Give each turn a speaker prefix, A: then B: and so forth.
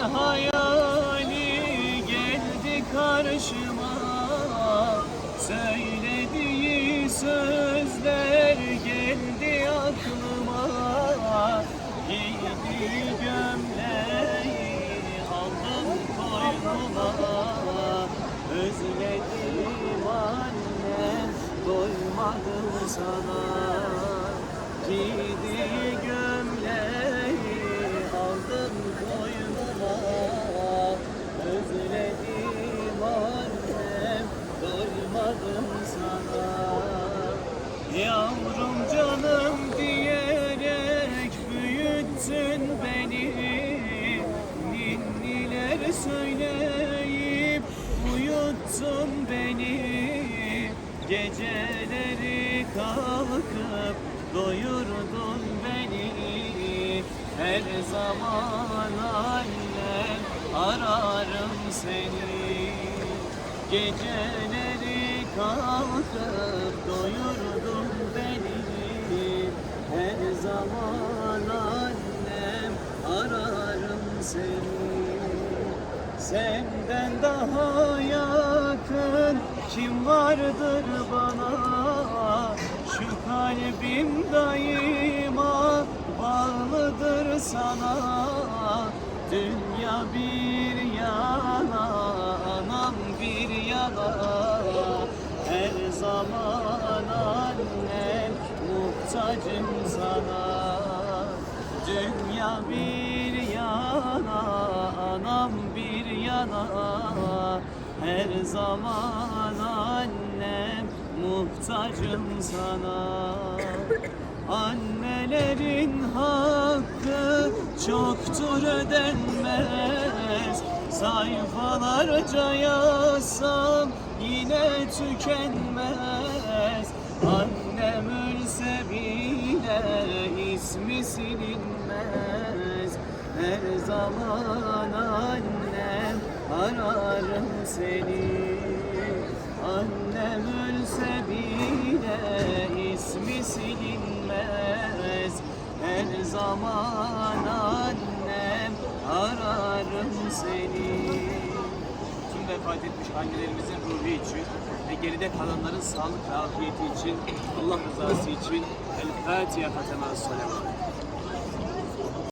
A: hayali geldi karşıma, söylediği sözler geldi aklıma. Giydiği gömleği aldım koynuma, özledim annem, doymadım sana. Giydiği gömleği aldım koynuma, özledim annem, doymadım sana. Yavrum canım diyerek büyüttün beni, ninniler söyleyip uyuttun beni. Geceleri kalkıp doyurdun beni, her zaman annem ararım seni. Geceleri kalkıp doyurdun beni, her zaman annem ararım seni. Senden daha yakın kim vardır bana? Şu kalbim daima bağlıdır sana. Dünya bir yana, anam bir yana, her zaman annem muhtacım sana. Dünya bir yana, anam bir yana, her zaman annem muhtacım sana. Annelerin hakkı çoktur ödenmez, sayfalarca yazsam yine tükenmez. Annem ölse bile ismi silinmez, her zaman annem ararım seni. Annem ölse bile ismi silinmez, her zaman annem ararım seni. Tüm vefat etmiş annelerimizin ruhu için ve geride kalanların sağlık ve afiyeti için, Allah rızası için El Fatiha Fatema Salavat.